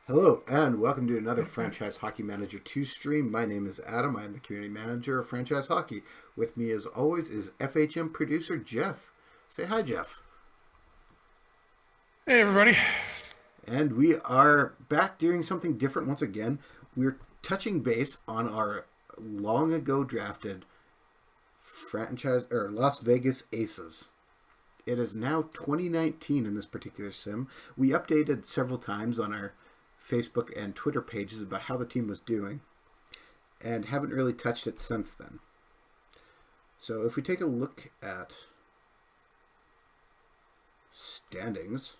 Hello and welcome to another Franchise Hockey Manager 2 stream. My name is Adam. I am the community manager of Franchise Hockey. With me as always is FHM producer Jeff. Say hi, Jeff. Hey everybody. And we are back doing something different once again. We're touching base on our long ago drafted franchise or Las Vegas Aces. It is now 2019 in this particular sim. We updated several times on our Facebook and Twitter pages about how the team was doing and haven't really touched it since then. So if we take a look at standings,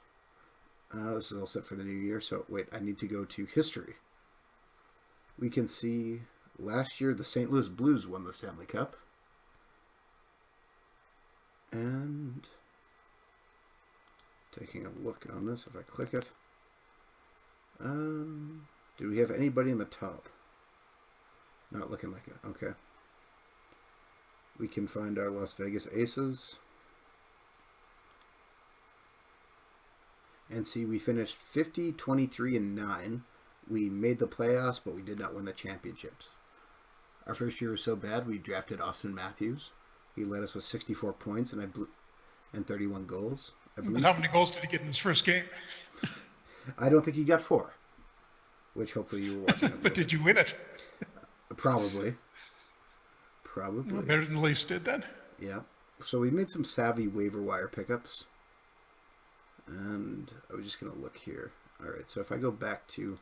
this is all set for the new year. So wait, I need to go to history. We can see last year the St. Louis Blues won the Stanley Cup. And taking a look on this, if I click it, do we have anybody in the top? Not looking like it. Okay. We can find our Las Vegas Aces. And see, we finished 50, 23, and 9. We made the playoffs, but we did not win the championships. Our first year was so bad, we drafted Austin Matthews. He led us with 64 points and 31 goals. But how many goals did he get in his first game? I don't think he got 4, which hopefully you were watching. But did you win it? Probably. Well, better than the Leafs did then. Yeah. So we made some savvy waiver wire pickups. And I was just going to look here. All right, so if I go back to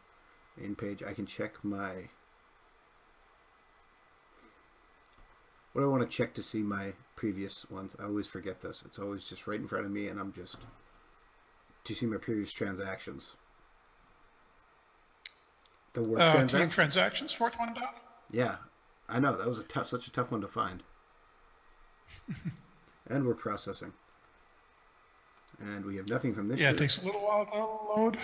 main page, I can check my... What do I want to check to see my previous ones? I always forget this. It's always just right in front of me, and I'm just... To see my previous transactions. The word Team transactions, fourth one down. Yeah, I know. That was such a tough one to find. And we're processing. And we have nothing from this year. Yeah, it takes a little while to load.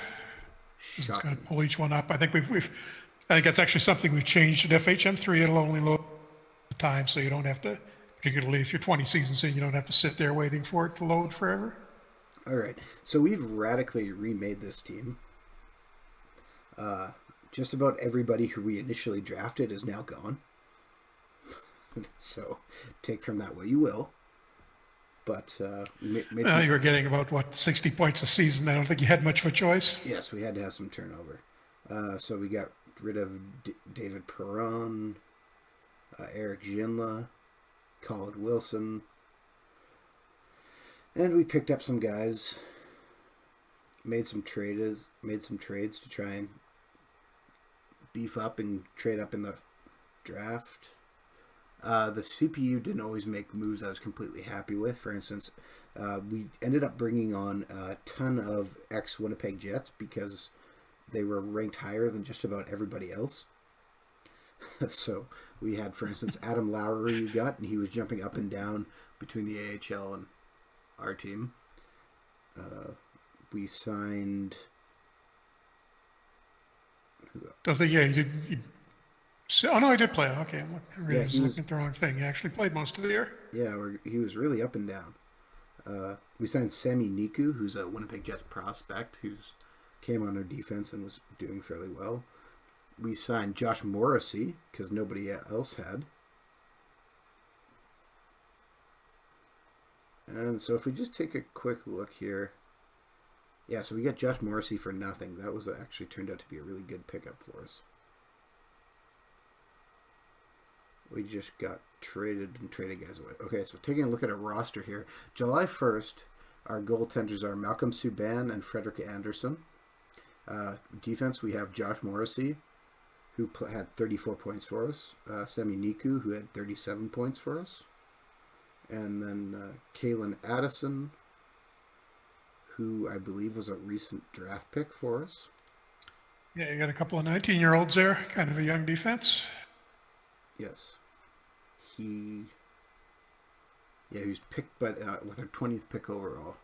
It's going to pull each one up. I think I think that's actually something we've changed at FHM3. It'll only load the time, so you don't have to, particularly if you're 20 seasons in, you don't have to sit there waiting for it to load forever. All right, so we've radically remade this team. Just about everybody who we initially drafted is now gone. So take from that what you will. But you were getting about, 60 points a season. I don't think you had much of a choice. Yes, we had to have some turnover. So we got rid of David Perron, Eric Ginla, Colin Wilson, and we picked up some guys. Made some trades to try and beef up and trade up in the draft. The CPU didn't always make moves I was completely happy with. For instance, we ended up bringing on a ton of ex-Winnipeg Jets because they were ranked higher than just about everybody else. So we had, for instance, Adam Lowry we got, and he was jumping up and down between the AHL and our team. We signed... Don't think, you did... Oh, no, he did play. Okay, I'm looking at the wrong thing. He actually played most of the year. Yeah, he was really up and down. We signed Sami Niku, who's a Winnipeg Jets prospect, who's came on our defense and was doing fairly well. We signed Josh Morrissey, because nobody else had. And so if we just take a quick look here. Yeah, so we got Josh Morrissey for nothing. That was actually turned out to be a really good pickup for us. We just got traded guys away. Okay, so taking a look at our roster here. July 1st, our goaltenders are Malcolm Subban and Frederick Anderson. Defense, we have Josh Morrissey, who had 34 points for us. Sami Niku, who had 37 points for us. And then Kalen Addison, who I believe was a recent draft pick for us. Yeah, you got a couple of 19-year-olds there, kind of a young defense. Yes. He was picked by with our 20th pick overall.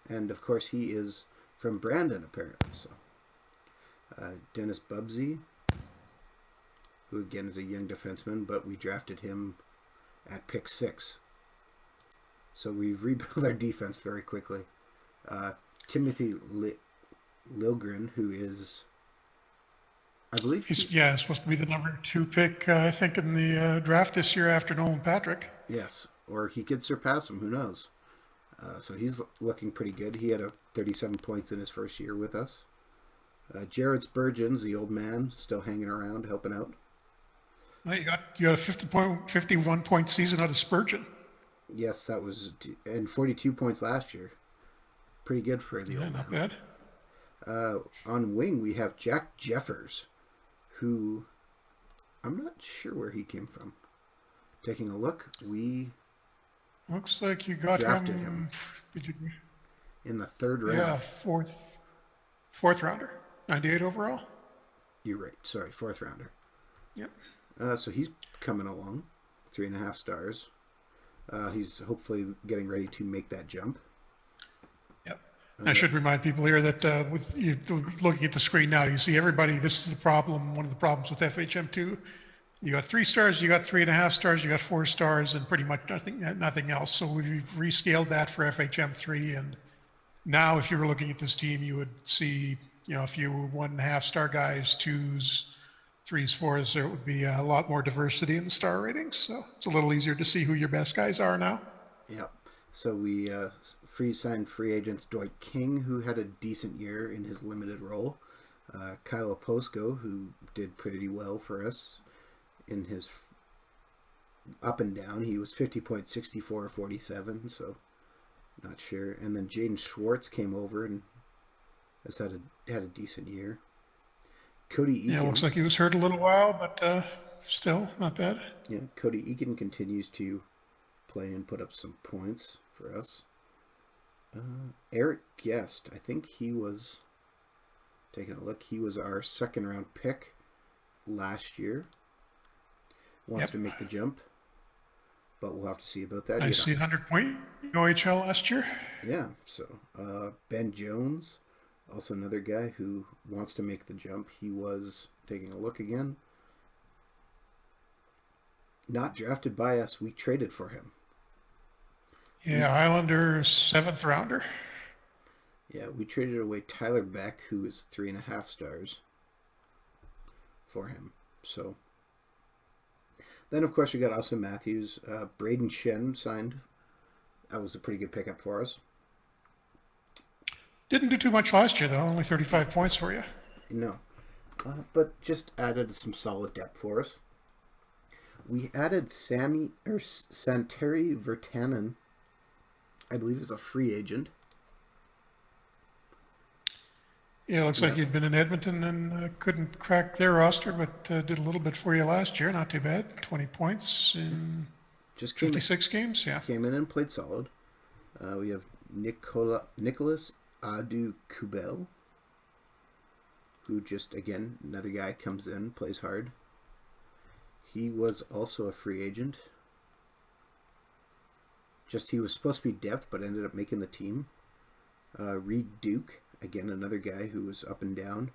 And, of course, he is from Brandon, apparently. So, Dennis Bubsy, who, again, is a young defenseman, but we drafted him at pick 6. So we've rebuilt our defense very quickly. Timothy Lilgren, who is, I believe He's, he's, yeah, supposed to be the number 2 pick, I think, in the draft this year after Nolan Patrick. yes, or he could surpass him. Who knows? So he's looking pretty good. He had 37 points in his first year with us. Jared Spurgeon's the old man, still hanging around, helping out. Well, you got a 51 point season out of Spurgeon. Yes, that was, and 42 points last year. Pretty good for the Yeah, old not man. bad. On wing, we have Jack Jeffers, who I'm not sure where he came from. Taking a look, we Looks like you got drafted him him. Did you? in the third Yeah, round. fourth rounder, 98 overall. You're right. Sorry, fourth rounder. Yep. So he's coming along, 3.5 stars. He's hopefully getting ready to make that jump. Yep. I should remind people here that with you looking at the screen now, you see everybody. This is the problem. One of the problems with FHM2. You got 3 stars, you got 3.5 stars, you got 4 stars, and pretty much nothing else. So we've rescaled that for FHM3, and now if you were looking at this team, you would see a few 1.5 star guys, 2s, 3s, 4s. There would be a lot more diversity in the star ratings, so it's a little easier to see who your best guys are now. Yep. So we signed free agents Dwight King, who had a decent year in his limited role. Kyle Posco, who did pretty well for us in his up and down. He was 50.64, 47, so not sure. And then Jaden Schwartz came over and has had a decent year. Cody Eakin. Yeah, looks like he was hurt a little while, but still not bad. Yeah, Cody Eakin continues to play and put up some points for us. Eric Guest, I think he was, taking a look, he was our second round pick last year. Wants to make the jump, but we'll have to see about that. I see 100-point OHL last year. Yeah, so Ben Jones, also another guy who wants to make the jump. He was, taking a look again, not drafted by us. We traded for him. Yeah, Islanders 7th rounder. Yeah, we traded away Tyler Beck, who is 3.5 stars, for him. So then, of course, we got Austin Matthews. Braden Shen signed. That was a pretty good pickup for us. Didn't do too much last year, though. Only 35 points for you. No. But just added some solid depth for us. We added Santeri Virtanen, I believe is a free agent. Yeah, looks like you'd been in Edmonton and couldn't crack their roster, but did a little bit for you last year. Not too bad. 20 points in Just 56 games. Yeah. Came in and played solid. We have Nicholas Adu-Kubel, who just, again, another guy comes in, plays hard. He was also a free agent. Just he was supposed to be depth, but ended up making the team. Reed Duke, again, another guy who was up and down.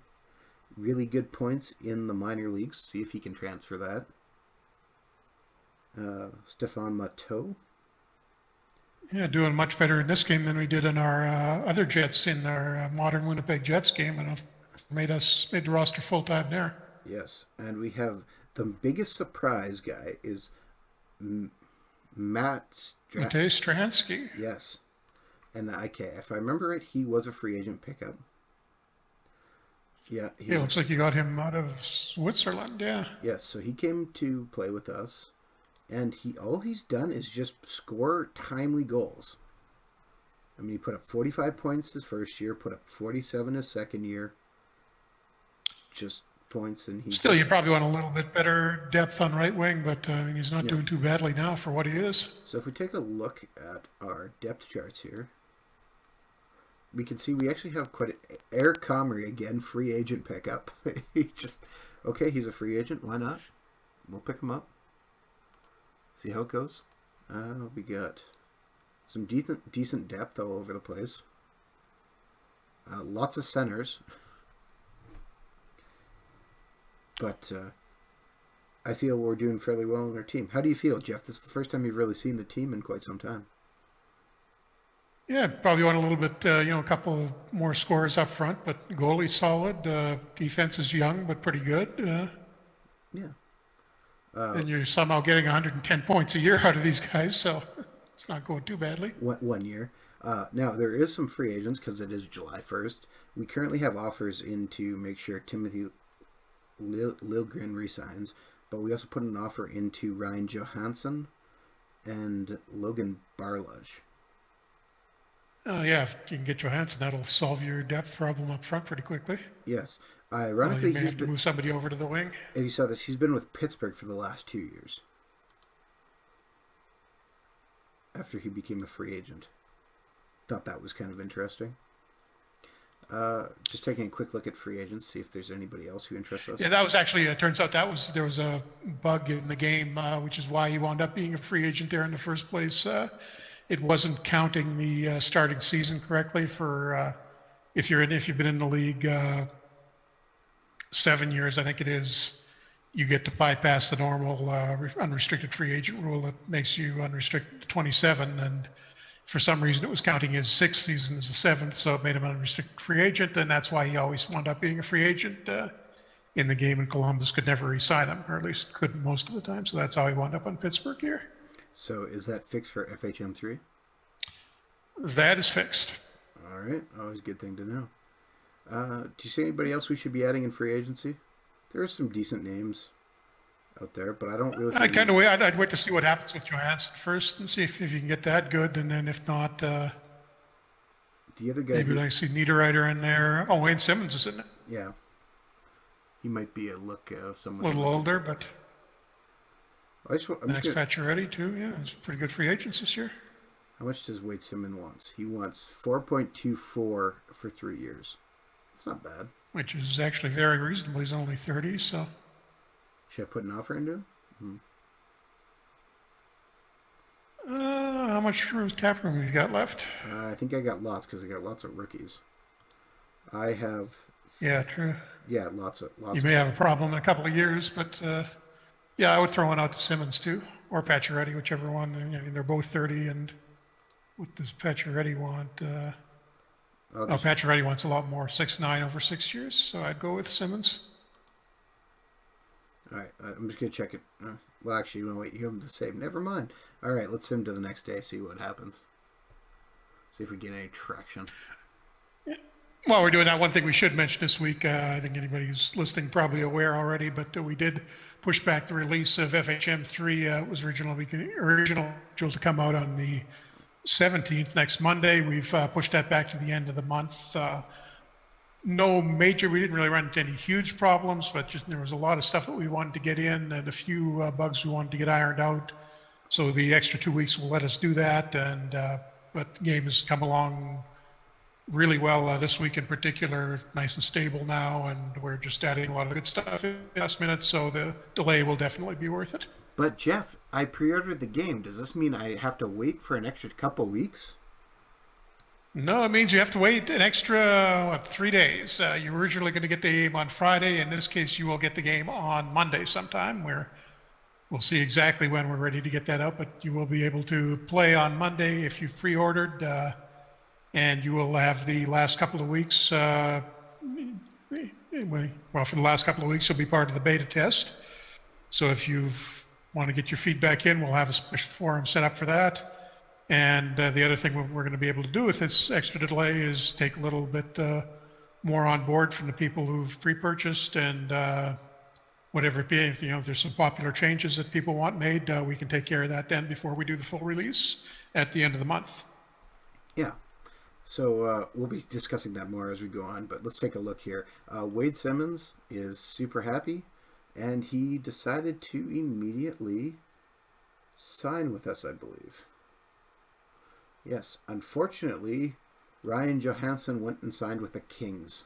Really good points in the minor leagues. See if he can transfer that. Stefan Matteau. Yeah, doing much better in this game than we did in our other Jets in our modern Winnipeg Jets game, and made the roster full time there. Yes, and we have the biggest surprise guy is Matej Stransky. Yes, and okay, if I remember right, he was a free agent pickup. Yeah, Yeah, looks like you got him out of Switzerland. Yeah. Yes, so he came to play with us, and all he's done is just score timely goals. I mean, he put up 45 points his first year, put up 47 his second year. Just points, and he still, you probably want a little bit better depth on right wing, but he's not doing too badly now for what he is. So if we take a look at our depth charts here, we can see we actually have quite Eric Comrie, again, free agent pickup. He's a free agent. Why not? We'll pick him up. See how it goes. We got some decent depth all over the place. Lots of centers. But I feel we're doing fairly well on our team. How do you feel, Jeff? This is the first time you've really seen the team in quite some time. Yeah, probably want a little bit, a couple of more scores up front, but goalie's solid. Defense is young, but pretty good. Yeah. And you're somehow getting 110 points a year out of these guys, so it's not going too badly. One year. Now there is some free agents because it is July 1st. We currently have offers in to make sure Timothy Lilgren resigns, but we also put an offer into Ryan Johansson and Logan Barlage. Yeah, if you can get Johansson, that'll solve your depth problem up front pretty quickly. Yes. Although you Ironically, may he's have to been. move somebody over to the wing. If you saw this, he's been with Pittsburgh for the last 2 years after he became a free agent. Thought that was kind of interesting. Just taking a quick look at free agents, see if there's anybody else who interests us. Yeah, that was actually, it turns out there was a bug in the game, which is why he wound up being a free agent there in the first place. It wasn't counting the starting season correctly for if you've been in the league 7 years, I think it is. You get to bypass the normal unrestricted free agent rule that makes you unrestricted to 27, and for some reason it was counting his sixth season as the seventh, so it made him an unrestricted free agent, and that's why he always wound up being a free agent in the game, and Columbus could never re-sign him, or at least couldn't most of the time, so that's how he wound up on Pittsburgh here. So is that fixed for FHM3? That is fixed. All right, always a good thing to know. Do you see anybody else we should be adding in free agency? There are some decent names out there, but I don't really. I'd kind of wait. I'd wait to see what happens with Johansson first, and see if you can get that good, and then if not, the other guy. maybe I see Niederreiter in there. Oh, Wayne Simmons is in it. Yeah, he might be a look of someone A little older, but I'm next Pacioretty too. Yeah, it's pretty good free agents this year. How much does Wade Simmons want? He wants 4.24 for 3 years. It's not bad. Which is actually very reasonable. He's only 30, so. Should I put an offer into him? How much cap room have you got left? I think I got lots because I got lots of rookies. I have. Yeah, true. Yeah, lots. You may have a problem in a couple of years, but yeah, I would throw one out to Simmons too, or Pacioretty, whichever one. I mean, they're both 30, and what does Pacioretty want? Pacioretty wants a lot more, 6'9" over 6 years, so I'd go with Simmons. All right, I'm just gonna check it. Well, actually, you want to wait? You have him to save. Never mind. All right, let's send him to the next day. See what happens. See if we get any traction. While we're doing that, one thing we should mention this week, I think anybody who's listening probably aware already, but we did push back the release of FHM3. It was original to come out on the 17th, next Monday. We've pushed that back to the end of the month. No major, we didn't really run into any huge problems, but just there was a lot of stuff that we wanted to get in and a few bugs we wanted to get ironed out. So the extra 2 weeks will let us do that. And but the game has come along really well this week in particular, nice and stable now, and we're just adding a lot of good stuff in the last minute. So the delay will definitely be worth it. But Jeff, I pre-ordered the game. Does this mean I have to wait for an extra couple weeks? No, it means you have to wait an extra 3 days. You were originally going to get the game on Friday. In this case, you will get the game on Monday sometime. We'll see exactly when we're ready to get that up, but you will be able to play on Monday if you've pre-ordered, and you will have the last couple of weeks. Well, for the last couple of weeks, you'll be part of the beta test. So if you want to get your feedback in, we'll have a special forum set up for that. And the other thing we're going to be able to do with this extra delay is take a little bit more on board from the people who've pre-purchased, and whatever it be, if there's some popular changes that people want made, we can take care of that then before we do the full release at the end of the month. Yeah. So we'll be discussing that more as we go on, but let's take a look here. Wade Simmons is super happy, and he decided to immediately sign with us, I believe. Yes, unfortunately, Ryan Johansson went and signed with the Kings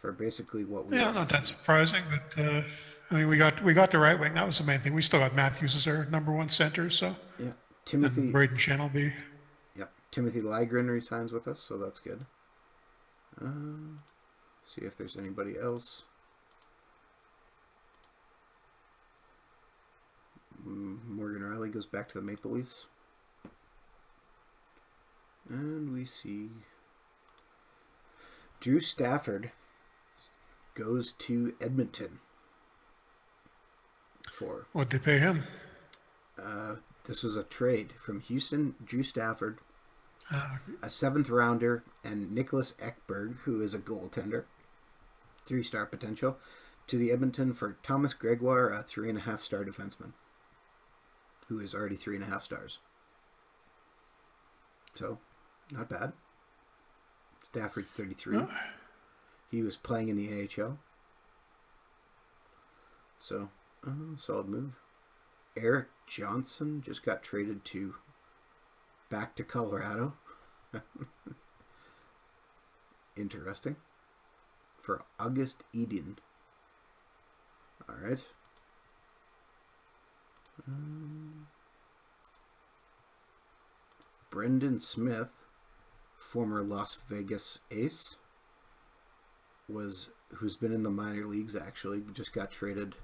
for basically what we. Yeah, not that surprising, but I mean, we got the right wing. That was the main thing. We still got Matthews as our number one center, so yeah, Timothy Braden Shen will be. Yep, Timothy Lygren resigns with us, so that's good. See if there's anybody else. Morgan Riley goes back to the Maple Leafs. And we see Drew Stafford goes to Edmonton for. What'd they pay him? This was a trade from Houston. Drew Stafford, Uh, a 7th rounder, and Nicholas Ekberg, who is a goaltender, 3-star potential, to the Edmonton for Thomas Gregoire, a 3.5-star defenseman, who is already 3.5 stars. So, not bad. Stafford's 33. uh, He was playing in the AHL. So, solid move. Eric Johnson just got traded back to Colorado. Interesting. For August Eden. All right. Brendan Smith, former Las Vegas ace, who's been in the minor leagues actually, just got traded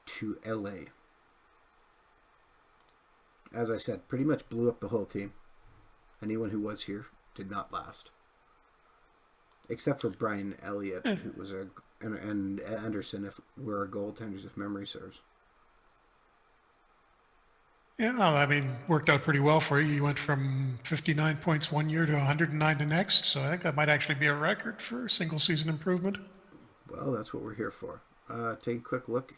to LA. As I said, pretty much blew up the whole team. Anyone who was here did not last. Except for Brian Elliott, who was and Anderson, if were goaltenders, if memory serves. yeah, well, I mean, worked out pretty well for you. You went from 59 points one year to 109 the next, so I think that might actually be a record for single season improvement. Well, that's what we're here for. Take a quick look.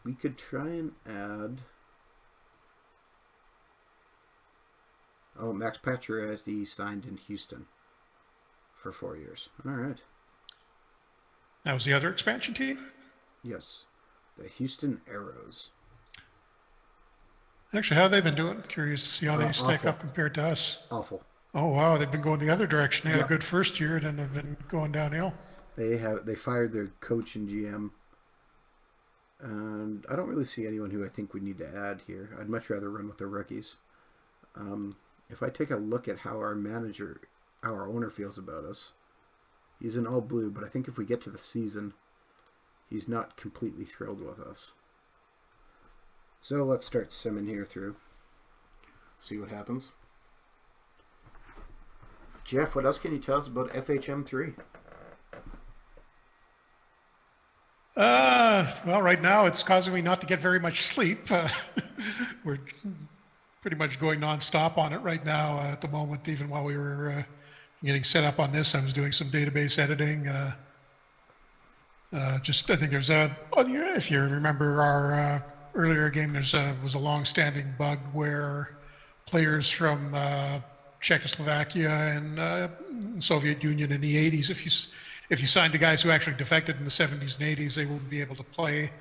We could try and add. Oh, Max Pacioretty signed in Houston for 4 years. All right. That was the other expansion team? Yes. The Houston Aeros. Actually, how have they been doing? Curious to see how they stack awful. up compared to us. Awful. Oh, wow, they've been going the other direction. They had Yep. a good first year, then they've been going downhill. They fired their coach and GM. And I don't really see anyone who I think we need to add here. I'd much rather run with the rookies. If I take a look at how our owner feels about us, he's in all blue, but I think if we get to the season, he's not completely thrilled with us. So let's start simming here through. See what happens. Jeff, what else can you tell us about FHM3? Well, right now it's causing me not to get very much sleep. We're pretty much going nonstop on it right now at the moment. Even while we were getting set up on this, I was doing some database editing. I think there's if you remember our earlier game, was a long-standing bug where players from Czechoslovakia and Soviet Union in the 80s, if you signed the guys who actually defected in the 70s and 80s, they wouldn't be able to play.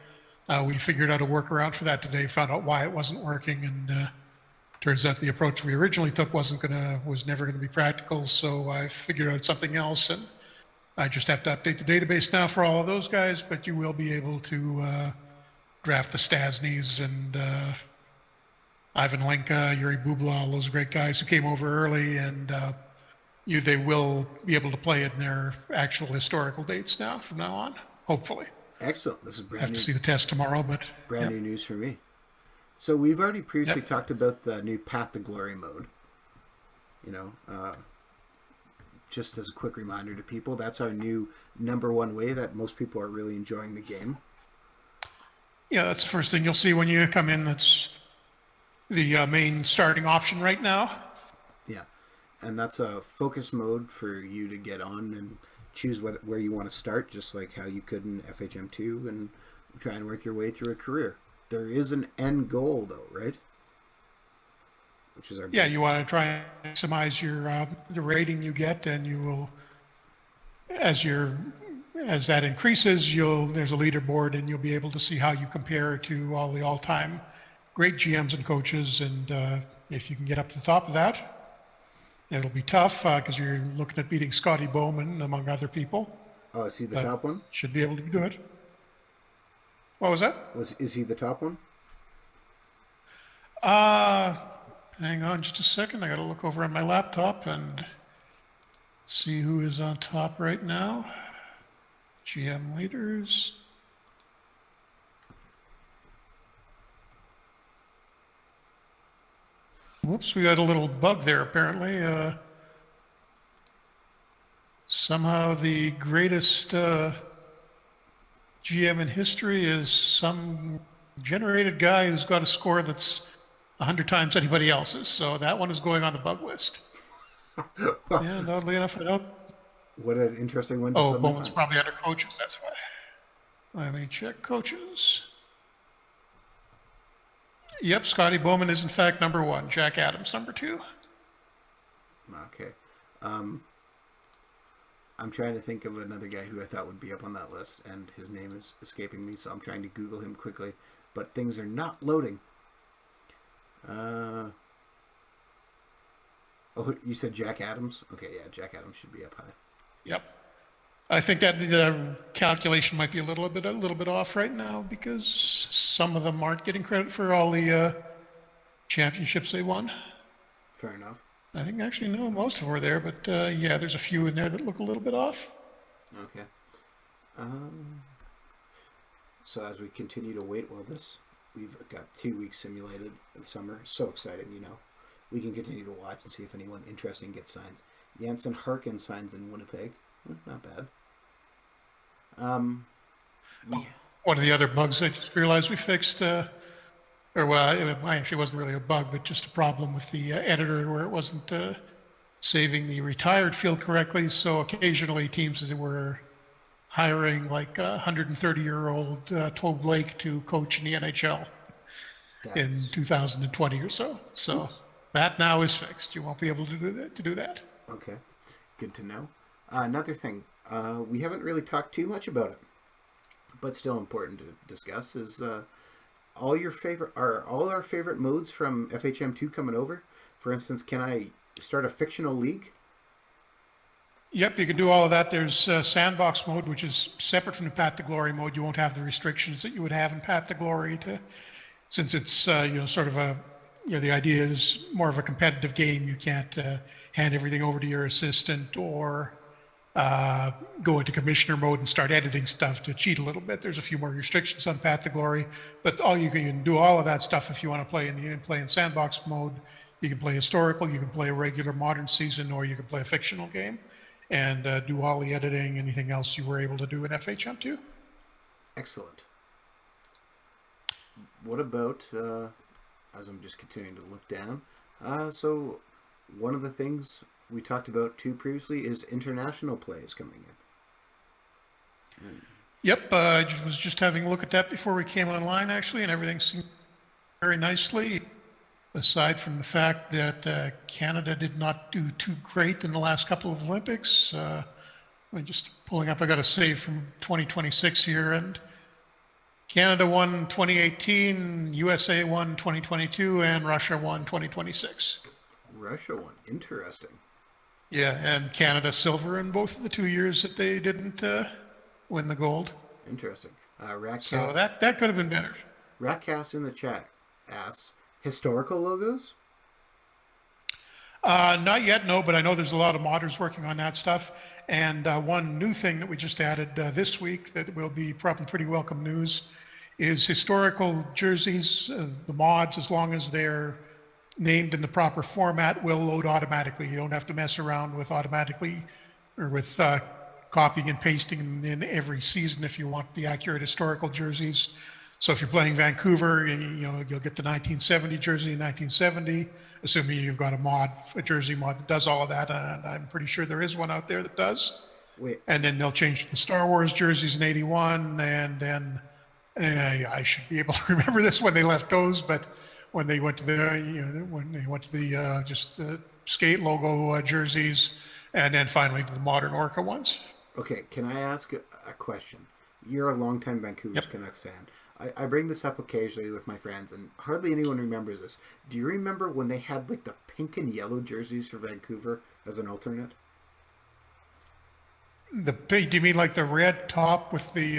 We figured out a workaround for that today, found out why it wasn't working, and turns out the approach we originally took was never gonna be practical. So I figured out something else, and I just have to update the database now for all of those guys. But you will be able to draft the Stasnys and Ivan Lenka, Yuri Bubla, all those great guys who came over early, and they will be able to play in their actual historical dates now from now on, hopefully. Excellent. This is brand Have new. to see the test tomorrow, but Brand new news for me. So we've already previously talked about the new Path to Glory mode. Just as a quick reminder to people, that's our new #1 way that most people are really enjoying the game. Yeah, that's the first thing you'll see when you come in. That's the main starting option right now. Yeah, and that's a focus mode for you to get on and choose where you want to start, just like how you could in FHM2, and try and work your way through a career. There is an end goal, though, right? Which is our Yeah, you want to try and maximize your the rating you get, and you will, as that increases, there's a leaderboard, and you'll be able to see how you compare to all the all-time great GMs and coaches. And if you can get up to the top of that, it'll be tough because you're looking at beating Scotty Bowman among other people. Oh, is he the top one? Should be able to do it. What was that? Is he the top one? Hang on just a second. I got to look over on my laptop and see who is on top right now. GM leaders. Whoops, we got a little bug there apparently. Somehow the greatest GM in history is some generated guy who's got a score that's 100 times anybody else's. So that one is going on the bug list. And oddly enough, I don't. What an interesting one to Oh, suddenly Bowman's find. probably under coaches. That's why. Let me check coaches. Yep, Scotty Bowman is in fact number one. Jack Adams number two. Okay. Um, I'm trying to think of another guy who I thought would be up on that list, and his name is escaping me, so I'm trying to Google him quickly. But things are not loading. Uh, oh, you said Jack Adams? Okay, yeah, Jack Adams should be up high. Yep. I think that the calculation might be a little bit off right now because some of them aren't getting credit for all the championships they won. Fair enough. I think actually no, most of them were there, but yeah, there's a few in there that look a little bit off. Okay. Um, so as we continue to wait, we've got 2 weeks simulated in summer. So exciting, you know. We can continue to watch and see if anyone interesting gets signs. Jansen Harkin signs in Winnipeg. Not bad. Yeah. One of the other bugs I just realized we fixed, or well, it actually wasn't really a bug, but just a problem with the editor where it wasn't saving the retired field correctly. So occasionally teams were hiring like a 130-year-old Toe Blake to coach in the NHL in That's 2020 or so. So oops. that now is fixed. You won't be able to do that. Okay. Good to know. Another thing, we haven't really talked too much about it, but still important to discuss is all our favorite modes from FHM2 coming over. For instance, can I start a fictional league? Yep, you can do all of that. There's sandbox mode, which is separate from the Path to Glory mode. You won't have the restrictions that you would have in Path to Glory since it's sort of the idea is more of a competitive game. You can't hand everything over to your assistant or go into commissioner mode and start editing stuff to cheat a little bit. There's a few more restrictions on Path to Glory, but you can do all of that stuff if you want to play in sandbox mode. You can play historical, you can play a regular modern season, or you can play a fictional game and do all the editing, anything else you were able to do in FHM2. Excellent. What about, as I'm just continuing to look down, so one of the things we talked about too previously is international plays coming in. Yep, I was just having a look at that before we came online, actually, and everything seemed very nicely, aside from the fact that Canada did not do too great in the last couple of Olympics. I'm just pulling up, I got a save from 2026 here, and Canada won 2018, USA won 2022, and Russia won 2026. Russia won. Interesting. Yeah, and Canada silver in both of the 2 years that they didn't win the gold. Interesting. So Ratcast, that could have been better. Ratcast in the chat asks, historical logos? Not yet, no, but I know there's a lot of modders working on that stuff. And one new thing that we just added this week that will be probably pretty welcome news is historical jerseys. The mods, as long as they're named in the proper format, will load automatically. You don't have to mess around with automatically or with copying and pasting in every season if you want the accurate historical jerseys. So if you're playing Vancouver, you'll get the 1970 jersey in 1970, assuming you've got a jersey mod that does all of that, and I'm pretty sure there is one out there that does. Wait, And then they'll change to the Star Wars jerseys in '81, and then I should be able to remember this when they left those, but when they went to just the skate logo jerseys, and then finally to the modern Orca ones. okay, can I ask a question? You're a longtime Vancouver Yep. Canucks fan. I bring this up occasionally with my friends, and hardly anyone remembers this. Do you remember when they had like the pink and yellow jerseys for Vancouver as an alternate? Do you mean like the red top with the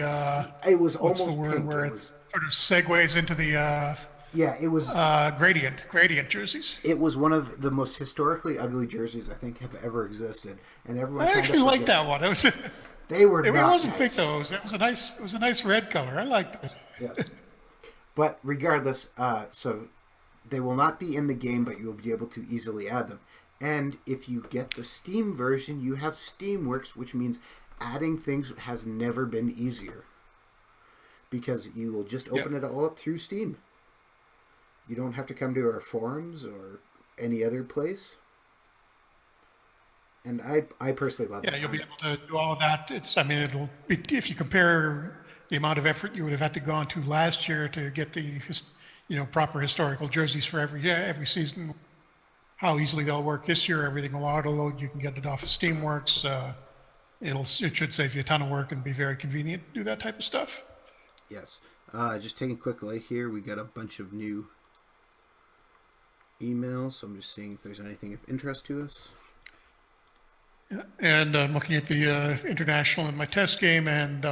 It was what's the almost word pink. where It it was sort of segues into the yeah. gradient jerseys? It was one of the most historically ugly jerseys I think have ever existed, and everyone I kind actually of liked forgets that one. It was they were it not wasn't pink nice. though. It was a nice red color. I liked it. Yes. But regardless, so They will not be in the game, but you'll be able to easily add them. And if you get the Steam version, you have Steamworks, which means adding things has never been easier. Because you will just Yeah. open it all up through Steam. You don't have to come to our forums or any other place. And I personally love Yeah, that. you'll be able to do all of that. I mean, if you compare the amount of effort you would have had to gone to last year to get the, proper historical jerseys for every season, how easily they'll work this year. Everything will auto load. You can get it off of Steamworks. It should save you a ton of work and be very convenient to do that type of stuff. Yes. Just taking a quick look here, we got a bunch of new emails. So I'm just seeing if there's anything of interest to us. And I'm looking at the international in my test game, and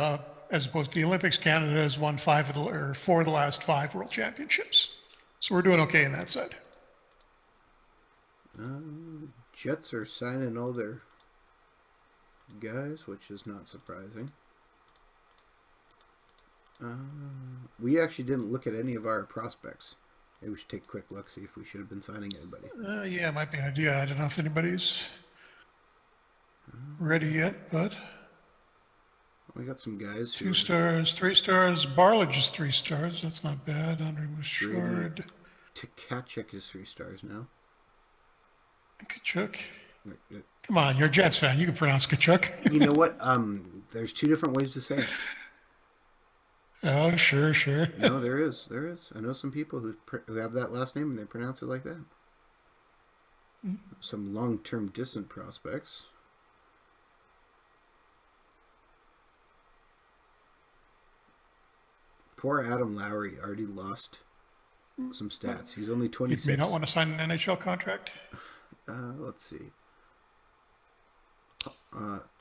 as opposed to the Olympics, Canada has won 4 of the last 5 World Championships. So we're doing okay in that side. Jets are signing all their guys, which is not surprising. We actually didn't look at any of our prospects. Maybe we should take a quick look, see if we should have been signing anybody. Yeah, it might be an idea. I don't know if anybody's ready yet, but We got some guys. 2 stars, 3 stars. Barlage is 3 stars. That's not bad. Andre Bouchard. Tkachuk is 3 stars now. Kachuk. Come on, you're a Jets fan. You can pronounce Kachuk. You know what? There's 2 different ways to say it. Oh, sure, sure. No, there is. I know some people who have that last name and they pronounce it like that. Some long-term distant prospects. Poor Adam Lowry already lost some stats. He's only 26. You may not want to sign an NHL contract. Let's see.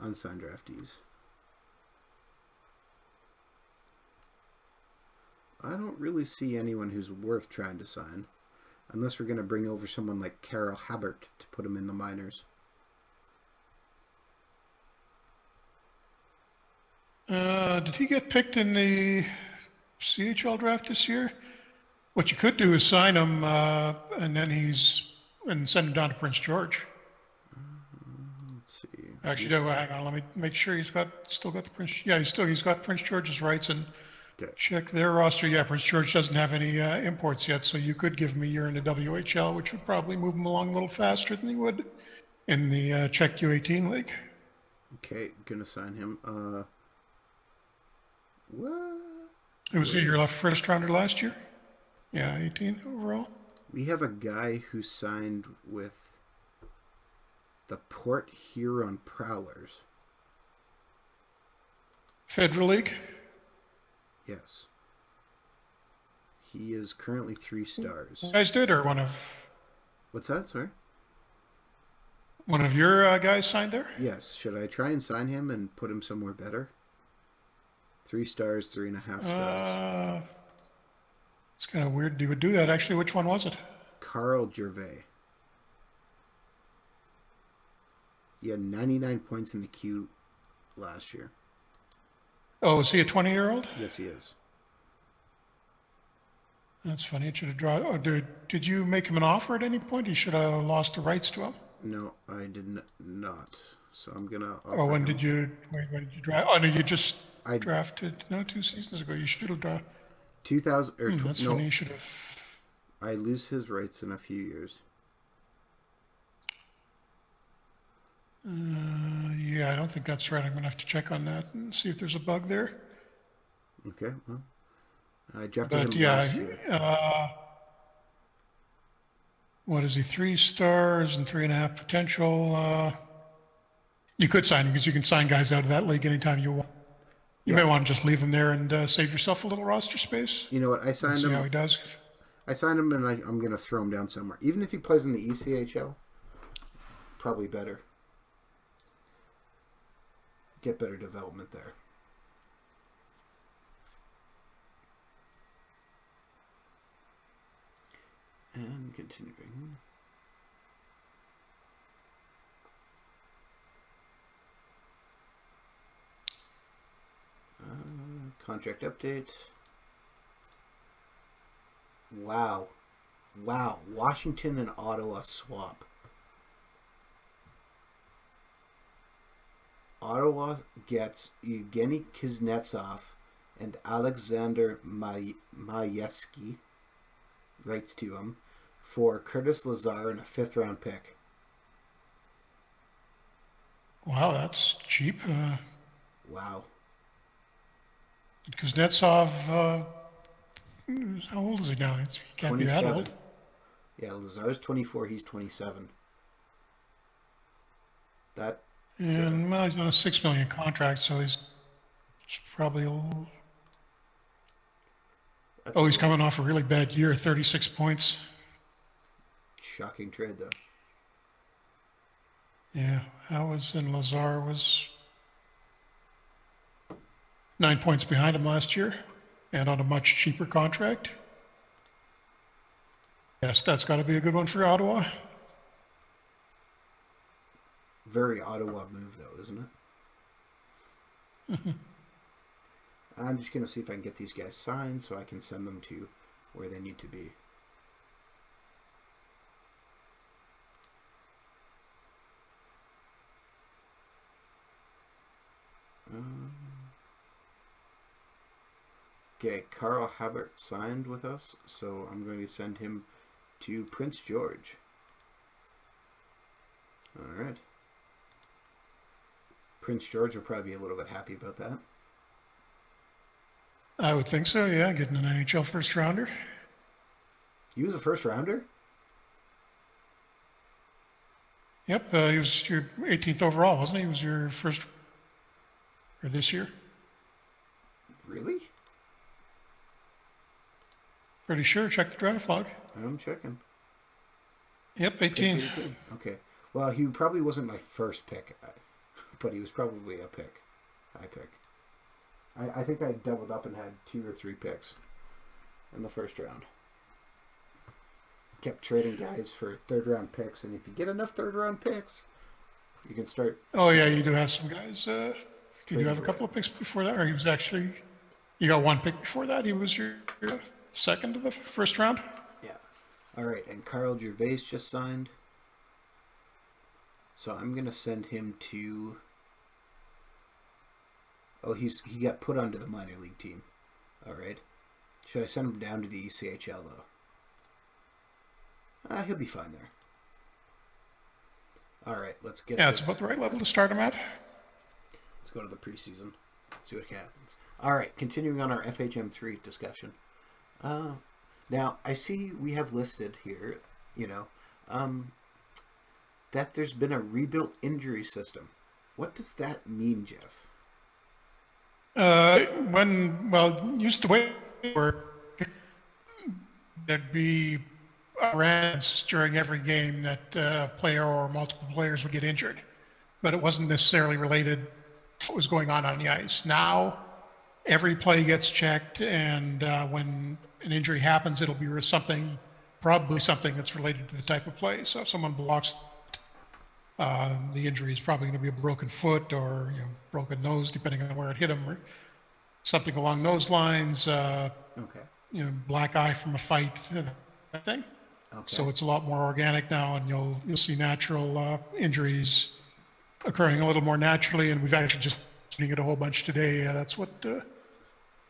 Unsigned draftees. I don't really see anyone who's worth trying to sign. Unless we're going to bring over someone like Carol Habert to put him in the minors. Did he get picked in the CHL draft this year? What you could do is sign him, and send him down to Prince George. Let's see. Actually, no, hang on. Let me make sure still got the Prince. Yeah, he's got Prince George's rights, and Okay. check their roster. Yeah, Prince George doesn't have any imports yet, so you could give him a year in the WHL, which would probably move him along a little faster than he would in the Czech U18 league. Okay, gonna sign him. What? It was your first rounder last year. Yeah, 18 overall. We have a guy who signed with the Port Huron Prowlers. Federal League. Yes. He is currently 3 stars. You guys did, or What's that? Sorry? one of your guys signed there? Yes. Should I try and sign him and put him somewhere better? 3 stars, 3.5 stars. It's kind of weird you would do that. Actually, which one was it? Carl Gervais. He had 99 points in the Q last year. Oh, is he a 20-year-old? Yes, he is. That's funny. It should have drawn. Oh, did you make him an offer at any point? He should have lost the rights to him. No, I did not. So I'm gonna. Oh, when him. did you? When did you draft? Oh no, you just I drafted. No, 2 seasons ago. You should have drafted. 2000 or That's no, funny. You should have. I lose his rights in a few years. Yeah, I don't think that's right. I'm gonna have to check on that and see if there's a bug there. Okay, well, I drafted But him last year. What is he? 3 stars and 3.5 potential. You could sign him because you can sign guys out of that league anytime you want. You may want to just leave him there and save yourself a little roster space. You know what? I signed See him. how he does. I signed him, and I'm gonna throw him down somewhere. Even if he plays in the ECHL, probably better. Get better development there. And continuing. Contract update. Wow. Wow, Washington and Ottawa swap. Ottawa gets Evgeny Kuznetsov and Alexander Mayeski, writes to him, for Curtis Lazar and a fifth round pick. Wow, that's cheap. Wow. Kuznetsov, how old is he now? He can't be that 27. old. Yeah, Lazar's 24, he's 27. That's And well, he's on a $6 million contract, so he's probably old. that's a Oh, he's little coming off a really bad year, 36 points. shocking trade though. Yeah, and Lazar was 9 points behind him last year and on a much cheaper contract. Yes, that's got to be a good one for Ottawa. Very Ottawa move though, isn't it? I'm just gonna see if I can get these guys signed so I can send them to where they need to be. Okay, Carl Habert signed with us, so I'm going to send him to Prince George. All right. Prince George will probably be a little bit happy about that. I would think so, yeah, getting an NHL first rounder. He was a first rounder? Yep, he was your 18th overall, wasn't he? He was your first, or this year? Really? Pretty sure. Check the draft log. I'm checking. Yep, 18. 18. Okay. Well, he probably wasn't my first pick, but he was probably a pick. High pick. I think I doubled up and had 2 or 3 picks in the first round. Kept trading guys for third round picks, and if you get enough third round picks, you can start. Oh yeah, you do have some guys. You do have a away. couple of picks before that, or he was actually. You got one pick before that. He was your second of the first round. Yeah. All right, and Carl Gervais just signed. So I'm gonna send him to. Oh, he got put onto the minor league team. All right. Should I send him down to the ECHL though? He'll be fine there. All right, let's get. Yeah, this. it's about the right level to start him at. Let's go to the preseason. See what happens. All right, continuing on our FHM3 discussion. Now I see we have listed here, that there's been a rebuilt injury system. What does that mean, Jeff? Used the way it worked, there'd be runs during every game that a player or multiple players would get injured, but it wasn't necessarily related to what was going on the ice. Now, every play gets checked, and when an injury happens, it'll be probably something that's related to the type of play. So if someone blocks, the injury is probably going to be a broken foot or broken nose, depending on where it hit them, or something along those lines. Okay. Black eye from a fight, that thing. Okay. So it's a lot more organic now, and you'll see natural injuries occurring a little more naturally. And we've actually just seen it a whole bunch today. That's what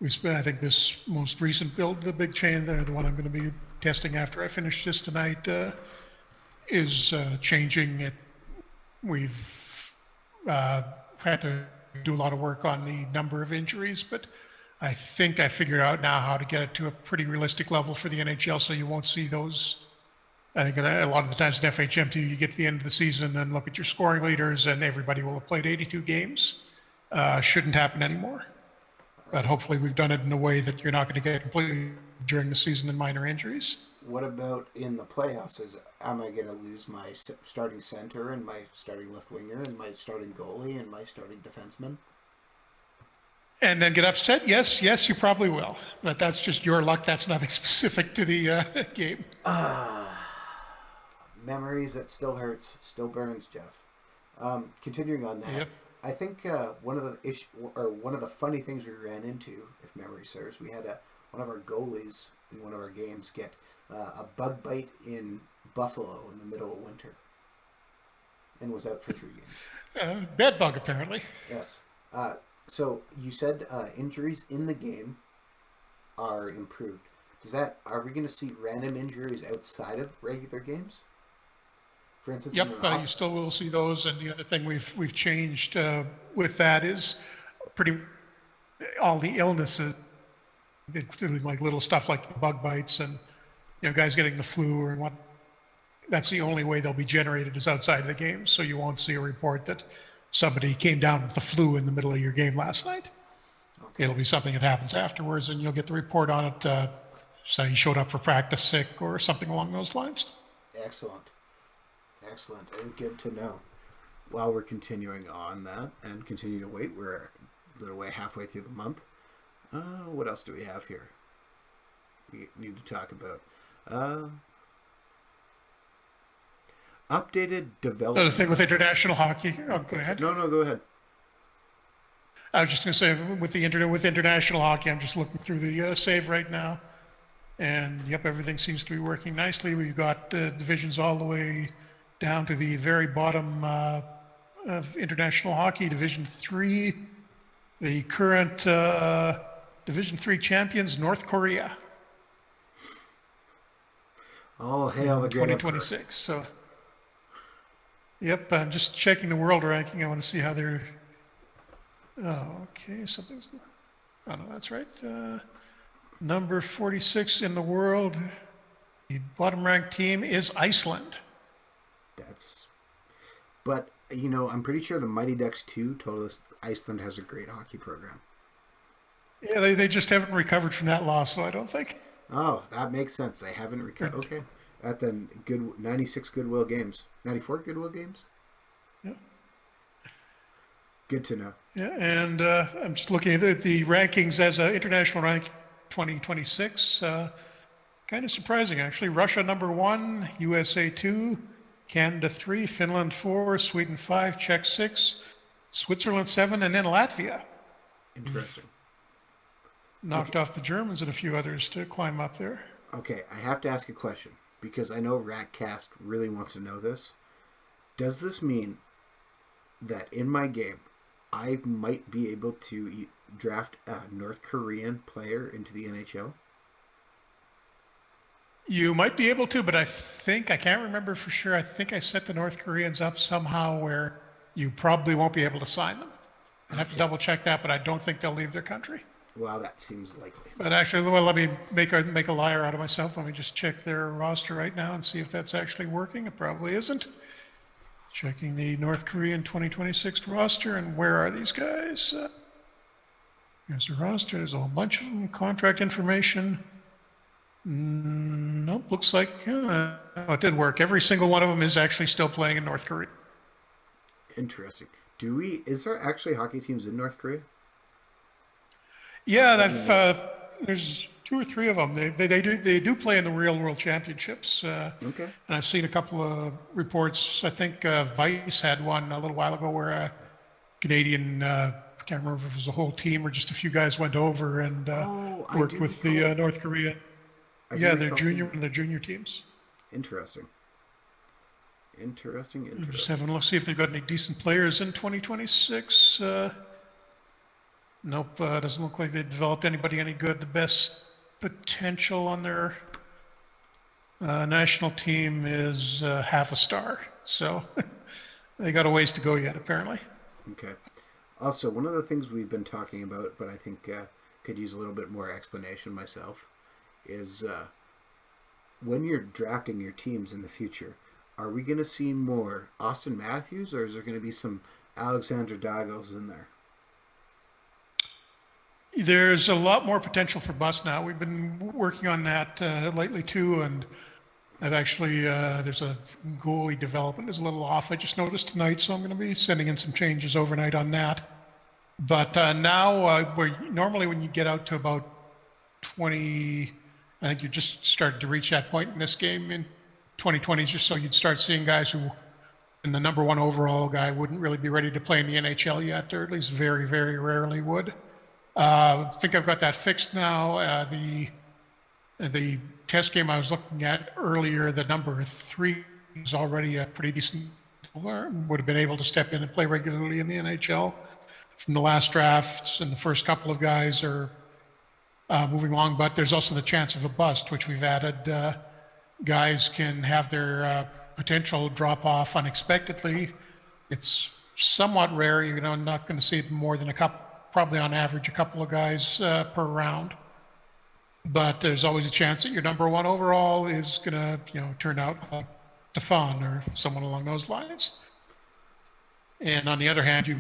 we spent. I think this most recent build, the big chain there, the one I'm going to be testing after I finish this tonight, is changing it. We've had to do a lot of work on the number of injuries, but I think I figured out now how to get it to a pretty realistic level for the NHL, so you won't see those. I think a lot of the times in FHM2, you get to the end of the season and look at your scoring leaders, and everybody will have played 82 games. Shouldn't happen anymore. But hopefully we've done it in a way that you're not going to get completely during the season and minor injuries. What about in the playoffs? Am I going to lose my starting center and my starting left winger and my starting goalie and my starting defenseman? And then get upset? Yes, you probably will. But that's just your luck. That's nothing specific to the game. Memories, that still hurts, still burns, Jeff. Continuing on that, Yep. I think one of the funny things we ran into, if memory serves, we had one of our goalies in one of our games get a bug bite in Buffalo in the middle of winter and was out for 3 games. Bed bug, apparently. Yes. Uh, so you said injuries in the game are improved. Does that are we going to see random injuries outside of regular games? For instance, in Yep, an you off. still will see those. And the other thing we've changed with that is pretty all the illnesses, including like little stuff like bug bites and guys getting the flu or what. That's the only way they'll be generated is outside of the game. So you won't see a report that somebody came down with the flu in the middle of your game last night. Okay. It'll be something that happens afterwards, and you'll get the report on it. Say you showed up for practice sick or something along those lines. Excellent. Excellent. And good to know. While we're continuing on that and continue to wait, we're a little way halfway through the month. What else do we have here? We need to talk about. Updated The other development thing with process. international hockey. Oh, go Okay. ahead. No, no, go ahead. I was just going to say with the internet with international hockey, I'm just looking through the save right now, and yep, everything seems to be working nicely. We've got divisions all the way down to the very bottom of international hockey, Division Three. The current Division Three champions, North Korea, All hail the in great emperor. 2026. So, yep, I'm just checking the world ranking. I want to see how they're. Oh, okay, something's. Oh no, that's right. Number 46 in the world. The bottom ranked team is Iceland. That's. But I'm pretty sure the Mighty Ducks 2 told us Iceland has a great hockey program. Yeah, they just haven't recovered from that loss, so I don't think. Oh, that makes sense. They haven't recovered. Okay, at the good 96 Goodwill games, 94 Goodwill games. Yeah, Good to know. yeah, and I'm just looking at the rankings as an international rank 2026. Kind of surprising, actually. Russia number one, USA two, Canada three, Finland four, Sweden five, Czech six, Switzerland seven, and then Latvia Interesting. knocked Okay. off the Germans and a few others to climb up there. Okay, I have to ask a question because I know Ratcast really wants to know this. Does this mean that in my game, I might be able to draft a North Korean player into the NHL? You might be able to, but I can't remember for sure. I think I set the North Koreans up somehow where you probably won't be able to sign them. I'd have to double check that, but I don't think they'll leave their country. Well, that seems likely. But actually, well, let me make a liar out of myself. Let me just check their roster right now and see if that's actually working. It probably isn't. Checking the North Korean 2026 roster, and where are these guys? Here's the roster. There's a whole bunch of them. Contract information. Nope, looks like it did work. Every single one of them is actually still playing in North Korea. Interesting. Is there actually hockey teams in North Korea? Yeah, there's two or three of them. They do play in the real world championships. Okay. And I've seen a couple of reports. I think Vice had one a little while ago where a Canadian, I can't remember if it was a whole team or just a few guys went over and I worked do with recall. the North Korea. I do Yeah, they're recall junior, seeing- one of their junior teams. Interesting. Interesting. I'm just Interesting. having a look, see if they've got any decent players in 2026. Nope, doesn't look like they developed anybody any good. The best potential on their national team is half a star. So they got a ways to go yet, apparently. Okay. Also, one of the things we've been talking about, but I think could use a little bit more explanation myself, is when you're drafting your teams in the future, are we going to see more Austin Matthews, or is there going to be some Alexander Dagos in there? There's a lot more potential for bust now. We've been working on that lately too, and I've actually there's a goalie development is a little off. I just noticed tonight, so I'm going to be sending in some changes overnight on that. But now, where normally when you get out to about 20, I think you just started to reach that point in this game in 2020s, just so you'd start seeing guys who, and the number one overall guy wouldn't really be ready to play in the NHL yet, or at least very, very rarely would. I think I've got that fixed now. The The test game I was looking at earlier, the number 3 is already a pretty decent, would have been able to step in and play regularly in the NHL. From the last drafts, and the first couple of guys are moving along, but there's also the chance of a bust, which we've added. Guys can have their potential drop off unexpectedly. It's somewhat rare. You're not going to see more than a couple, probably on average, a couple of guys per round. But there's always a chance that your number 1 overall is going to, turn out like Stefan or someone along those lines. And on the other hand,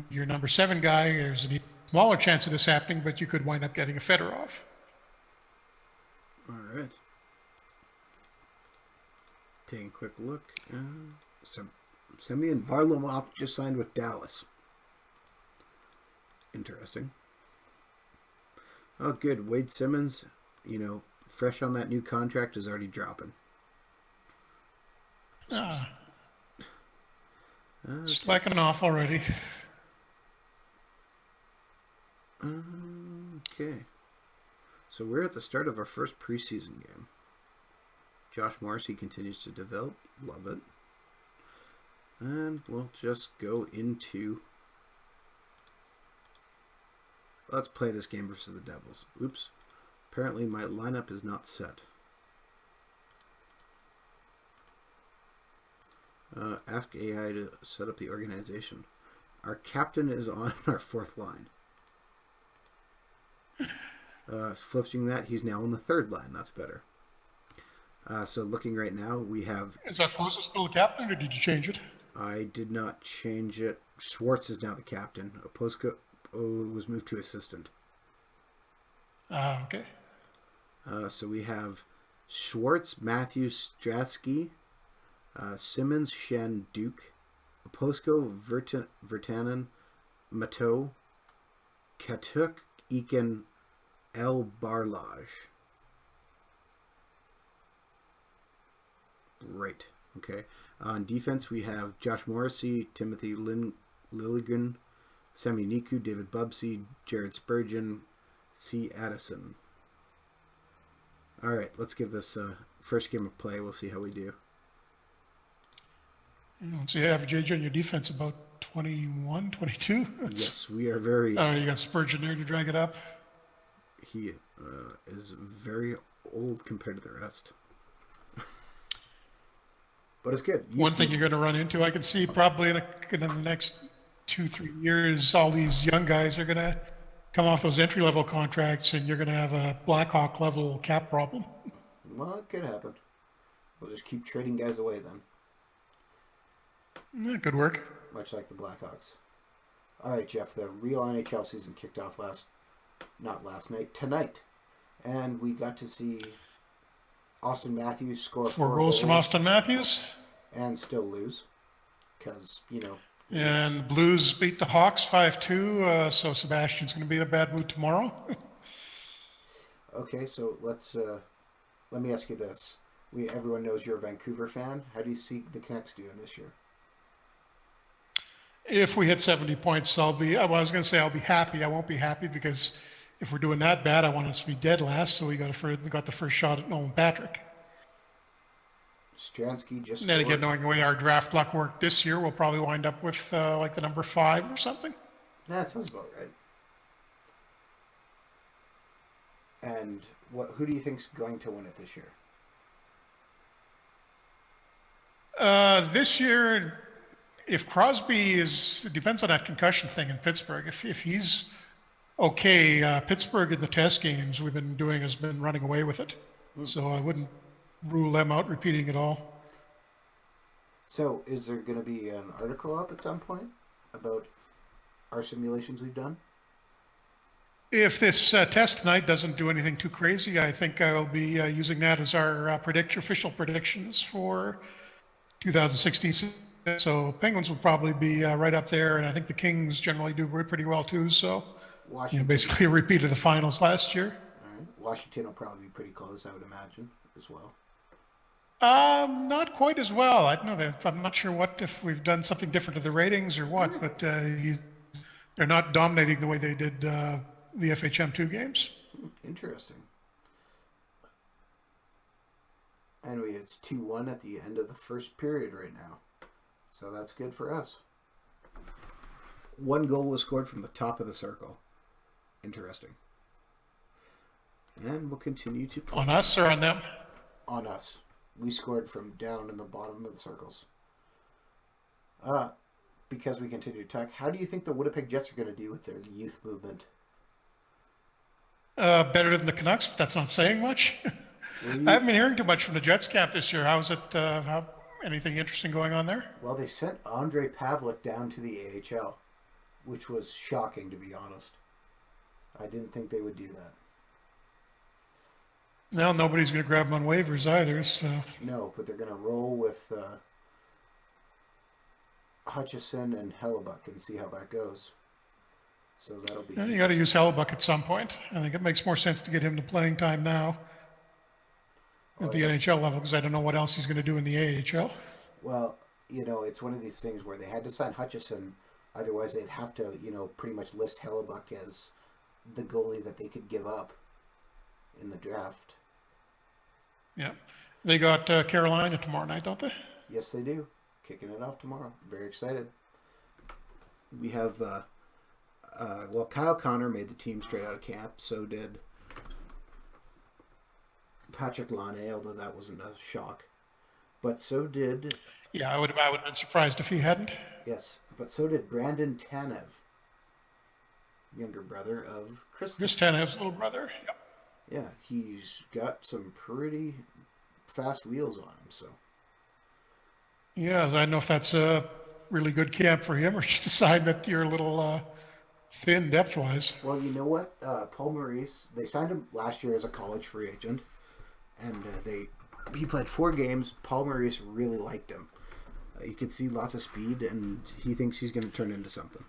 your number 7 guy, there's a smaller chance of this happening, but you could wind up getting a Fedorov. All right. Taking a quick look. Semyon Varlamov just signed with Dallas. Interesting. Oh, good. Wade Simmons, fresh on that new contract, is already dropping. Slacking off already. Okay. So we're at the start of our first preseason game. Josh Morrissey continues to develop. Love it. And we'll just go into... Let's play this game versus the Devils. Oops. Apparently my lineup is not set. Ask AI to set up the organization. Our captain is on our 4th line. Flipping that, he's now on the 3rd line. That's better. So looking right now, we have... Is that Poza still the captain, or did you change it? I did not change it. Schwartz is now the captain. Oposko was moved to assistant. Okay. So we have Schwartz, Matthews, Stratsky, Simmons, Shen, Duke, Oposko, Virtanen, Mateau, Katuk, Eakin, El Barlage. Right. Okay. On defense, we have Josh Morrissey, Timothy Lilligren, Sami Niku, David Bubsey, Jared Spurgeon, C. Addison. All right, let's give this first game a play. We'll see how we do. So you average age on your defense about 21, 22? Yes, we are very... Oh, you got Spurgeon there to drag it up? He is very old compared to the rest. But it's good. One thing you're going to run into, I can see probably in the next 2-3 years, all these young guys are going to come off those entry-level contracts, and you're going to have a Blackhawk level cap problem. Well, it could happen. We'll just keep trading guys away then. Yeah, good work. Much like the Blackhawks. All right, Jeff, the real NHL season kicked off tonight. And we got to see Austin Matthews score 4 goals from Austin Matthews. And still lose. Because, And the Blues beat the Hawks 5-2, so Sebastian's going to be in a bad mood tomorrow. Okay, so let me ask you this. Everyone knows you're a Vancouver fan. How do you see the Canucks doing this year? If we hit 70 points, I'll be happy. I won't be happy because if we're doing that bad, I want us to be dead last, so we got the first shot at Nolan Patrick. Stransky just... And then again, knowing the way our draft luck worked this year, we'll probably wind up with like the number 5 or something. That sounds about right. And who do you think's going to win it this year? This year, if Crosby it depends on that concussion thing in Pittsburgh. If he's okay, Pittsburgh in the test games we've been doing has been running away with it. So I wouldn't rule them out repeating it all. So is there going to be an article up at some point about our simulations we've done? If this test tonight doesn't do anything too crazy, I think I'll be using that as our official predictions for 2016. So Penguins will probably be right up there, and I think the Kings generally do pretty well too. So basically a repeat of the finals last year. All right. Washington will probably be pretty close, I would imagine, as well. Not quite as well. I'm not sure if we've done something different to the ratings or what, but they're not dominating the way they did the FHM2 games. Interesting. And it's 2-1 at the end of the first period right now. So that's good for us. One goal was scored from the top of the circle. Interesting. And we'll continue to play. On us or on them? On us. We scored from down in the bottom of the circles. Because we continue to talk, how do you think the Winnipeg Jets are going to do with their youth movement? Better than the Canucks, but that's not saying much. I haven't been hearing too much from the Jets camp this year. How's it? Anything interesting going on there? Well, they sent Andre Pavlik down to the AHL, which was shocking, to be honest. I didn't think they would do that. No, nobody's going to grab him on waivers either. So No, but they're going to roll with Hutchison and Hellebuck and see how that goes. So that'll be. you got to use Hellebuck at some point. I think it makes more sense to get him to playing time now at the NHL level, because I don't know what else he's going to do in the AHL. Well, it's one of these things where they had to sign Hutchison, otherwise they'd have to, pretty much list Hellebuck as the goalie that they could give up in the draft. Yeah. They got Carolina tomorrow night, don't they? Yes, they do. Kicking it off tomorrow. Very excited. We have, Kyle Connor made the team straight out of camp. So did Patrick Laine, although that wasn't a shock. But so did... Yeah, I would have been surprised if he hadn't. Yes, but so did Brandon Tanev, younger brother of Chris Tanev's little brother. Yep. Yeah, he's got some pretty fast wheels on him, so... Yeah, I don't know if that's a really good camp for him or just a sign that you're a little thin depth-wise. Well, you know what? Paul Maurice, they signed him last year as a college free agent, and he played 4 games. Paul Maurice really liked him. You could see lots of speed, and he thinks he's going to turn into something.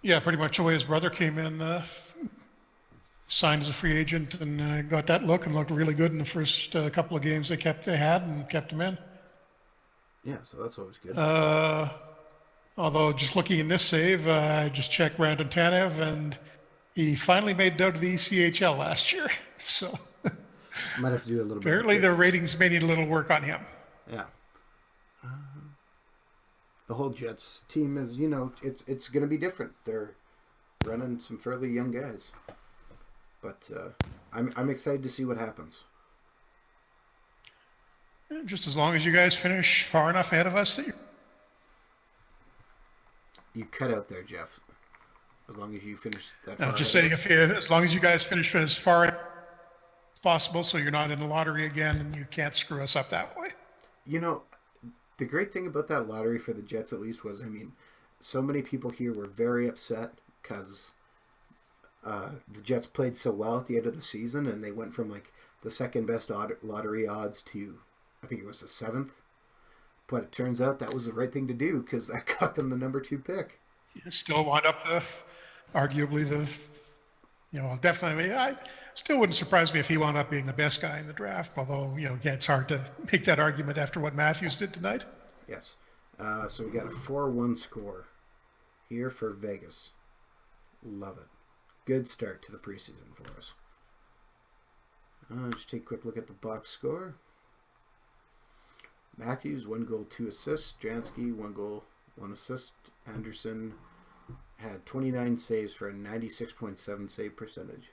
Yeah, pretty much the way his brother came in, signed as a free agent, and got that look and looked really good in the first couple of games they had and kept him in. Yeah, so that's always good. Although, just looking in this save, I just checked Brandon Tanev, and he finally made it out to the ECHL last year. So might have to do a little bit. Apparently, the ratings may need a little work on him. Yeah. The whole Jets team is, it's going to be different. They're running some fairly young guys, but I'm excited to see what happens. Just as long as you guys finish far enough ahead of us that you cut out there, Jeff. As long as you finish that far. No, just saying, as long as you guys finish as far as possible, so you're not in the lottery again, and you can't screw us up that way. The great thing about that lottery for the Jets, at least, was, so many people here were very upset because the Jets played so well at the end of the season, and they went from the second best lottery odds to, I think it was the 7th. But it turns out that was the right thing to do because that got them the number 2 pick. You still wound up definitely. I still wouldn't surprise me if he wound up being the best guy in the draft. Although, again, it's hard to make that argument after what Matthews did tonight. Yes. So we got a 4-1 score here for Vegas. Love it. Good start to the preseason for us. Just take a quick look at the box score. Matthews, 1 goal, 2 assists. Jansky, 1 goal, 1 assist. Anderson had 29 saves for a 96.7 save percentage.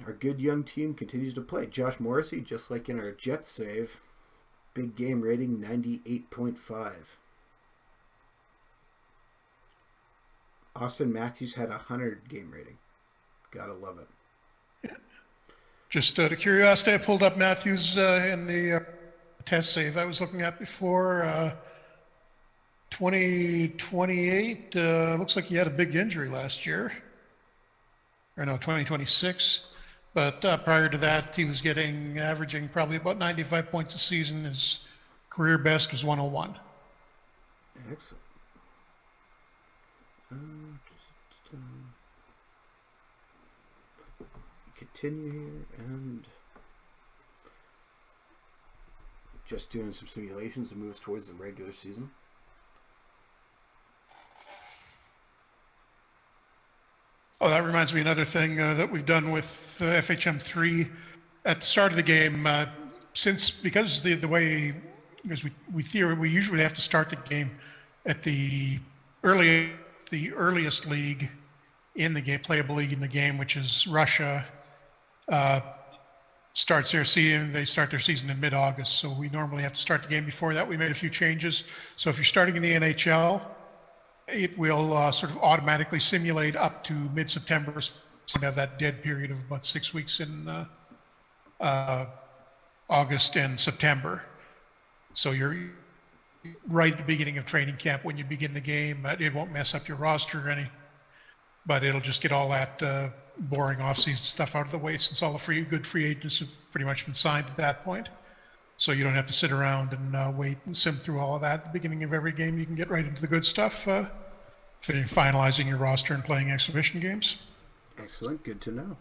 Our good young team continues to play. Josh Morrissey, just like in our Jets save, big game rating 98.5. Austin Matthews had 100 game rating. Gotta love it. Yeah. Just out of curiosity, I pulled up Matthews in the test save I was looking at before. 2028, looks like he had a big injury last year. Or no, 2026. But prior to that, he was averaging probably about 95 points a season. His career best was 101. Excellent. Continue here and just doing some simulations to move us towards the regular season. Oh, that reminds me another thing that we've done with FHM3 at the start of the game. Because we usually have to start the game at early the earliest league in the game, playable league in the game, which is Russia. Starts their season. They start their season in mid-August, so we normally have to start the game before that. We made a few changes. So if you're starting in the NHL, it will sort of automatically simulate up to mid-September. So you have that dead period of about 6 weeks in August and September. So you're right at the beginning of training camp when you begin the game. It won't mess up your roster or any, but it'll just get all that boring off-season stuff out of the way since all the good free agents have pretty much been signed at that point. So you don't have to sit around and wait and sim through all of that at the beginning of every game. You can get right into the good stuff, finalizing your roster and playing exhibition games. Excellent. Good to know.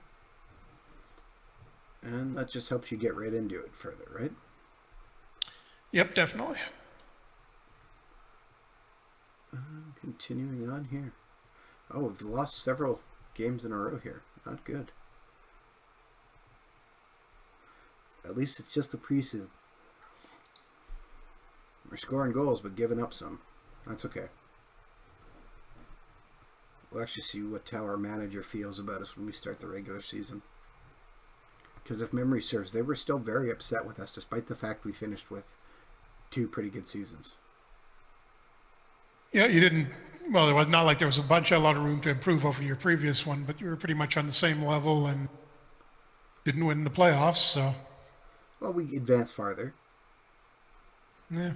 And that just helps you get right into it further, right? Yep, definitely. Continuing on here. Oh, we've lost several games in a row here. Not good. At least it's just the preseason. We're scoring goals, but giving up some. That's okay. We'll actually see how our manager feels about us when we start the regular season. Because if memory serves, they were still very upset with us, despite the fact we finished with 2 pretty good seasons. Yeah, you didn't. Well, it was not like there was a lot of room to improve over your previous one, but you were pretty much on the same level and didn't win the playoffs. So, well, we advanced farther. Yeah.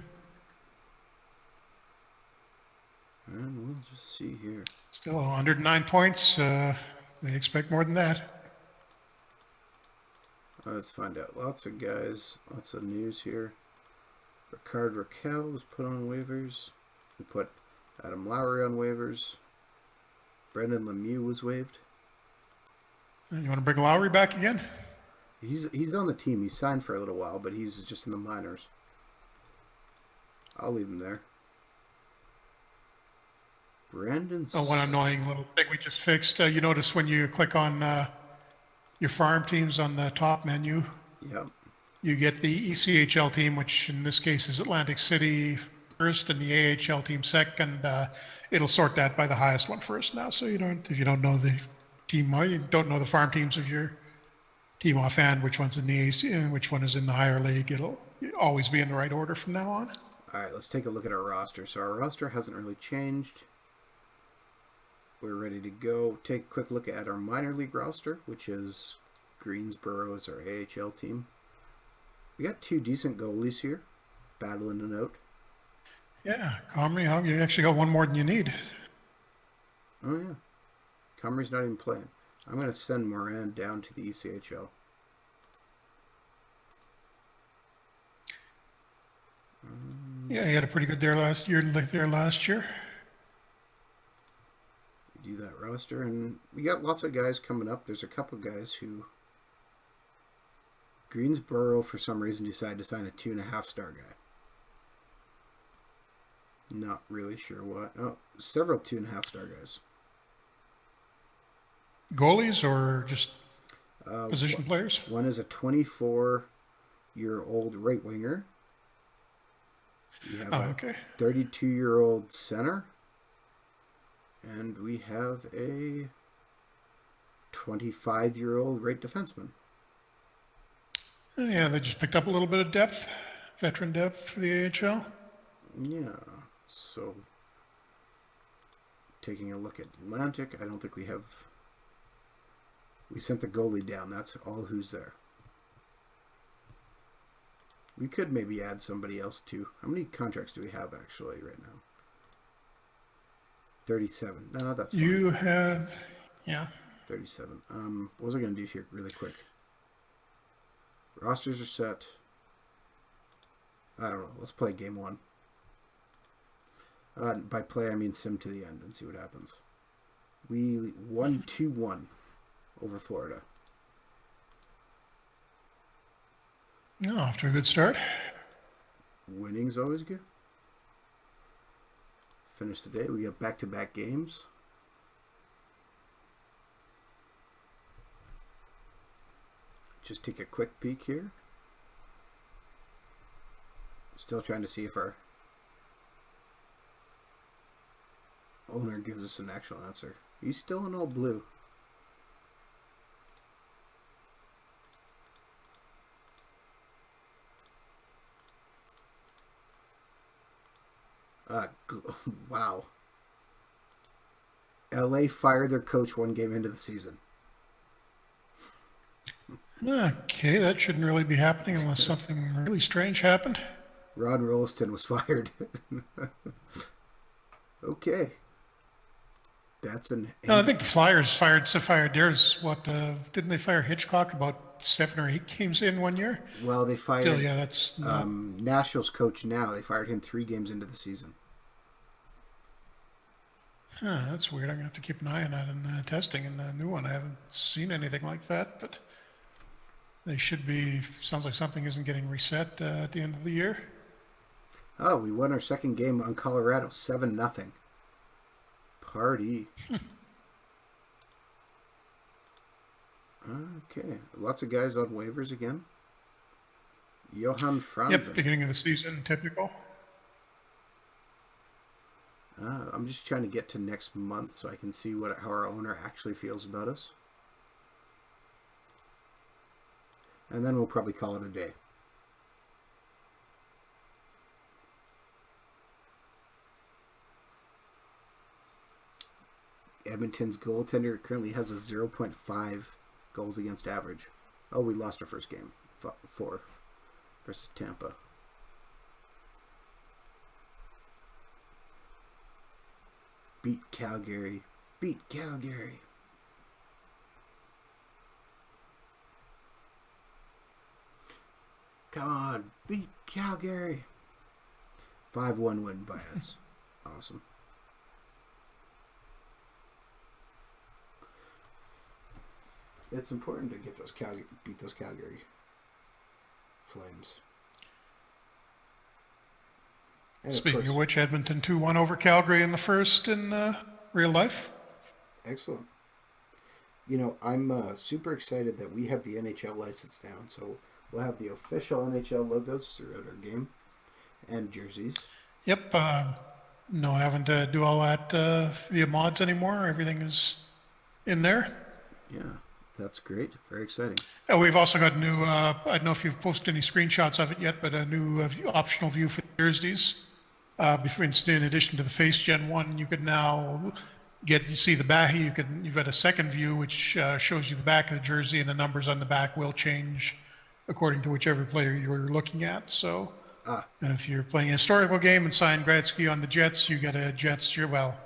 And we'll just see here. Still 109 points. They expect more than that. Let's find out. Lots of guys, lots of news here. Ricard Raquel was put on waivers. We put Adam Lowry on waivers. Brendan Lemieux was waived. You want to bring Lowry back again? He's on the team. He's signed for a little while, but he's just in the minors. I'll leave him there. Brandon. Oh, one annoying little thing we just fixed. You notice when you click on your farm teams on the top menu, Yep. you get the ECHL team, which in this case is Atlantic City first, and the AHL team second. It'll sort that by the highest one first now. So if you don't know the team, you don't know the farm teams of your team offhand, which one's in the AC and which one is in the higher league, it'll always be in the right order from now on. All right, let's take a look at our roster. So our roster hasn't really changed. We're ready to go. Take a quick look at our minor league roster, which is Greensboro as our AHL team. We got 2 decent goalies here, battling it out. Yeah, Comrie, you actually got one more than you need. Oh, yeah. Comrie's not even playing. I'm going to send Moran down to the ECHL. Yeah, he had a pretty good there last year. Do that roster, and we got lots of guys coming up. There's a couple guys who Greensboro for some reason decided to sign a 2.5-star guy. Not really sure what. Oh, several 2.5-star guys. Goalies or just position players? One is a 24-year-old right winger. We have a 32-year-old center. And we have a 25-year-old right defenseman. Yeah, they just picked up a little bit of depth, veteran depth for the AHL. Yeah, so taking a look at Atlantic, I don't think we have... We sent the goalie down. That's all who's there. We could maybe add somebody else too. How many contracts do we have actually right now? 37. No, that's fine. You have, yeah. 37. What was I going to do here really quick? Rosters are set. I don't know. Let's play game 1. By play, I mean sim to the end and see what happens. We won 2-1 over Florida. No, off to a good start. Winning's always good. Finish the day. We got back-to-back games. just take a quick peek here. Still trying to see if our owner gives us an actual answer. He's still in all blue. Wow. LA fired their coach 1 game into the season. Okay, that shouldn't really be happening unless something really strange happened. Ron Rolston was fired. Okay. That's an. No, I think the Flyers fired theirs. What didn't they fire Hitchcock about 7 or 8 games in 1 year? Well, they fired Still, yeah, that's not. Nashville's coach now. They fired him 3 games into the season. Huh, that's weird. I'm gonna have to keep an eye on that in testing in the new one. I haven't seen anything like that, but they should be. Sounds like something isn't getting reset at the end of the year. Oh, we won our second game on Colorado, 7-0. Party. Okay, lots of guys on waivers again. Johan Franzen. Yep, beginning of the season, typical. I'm just trying to get to next month so I can see how our owner actually feels about us. And then we'll probably call it a day. Edmonton's goaltender currently has a 0.5 goals against average. Oh, we lost our first game. 4 versus Tampa. Beat Calgary. Beat Calgary. Come on, beat Calgary. 5-1 win by us. Awesome. It's important to get beat those Calgary Flames. And speaking of which, Edmonton 2-1 over Calgary in the first in real life. Excellent. You know, I'm super excited that we have the NHL license now, so we'll have the official NHL logos throughout our game and jerseys. Yep. No, having to do all that via mods anymore. Everything is in there. Yeah, that's great. Very exciting. We've also got new, I don't know if you've posted any screenshots of it yet, but a new optional view for jerseys. For instance, in addition to the Face Gen 1, you could now see the back. You've got a second view which shows you the back of the jersey, and the numbers on the back will change according to whichever player you're looking at. So if you're playing a historical game and sign Gretzky on the Jets, you get a Jets, well,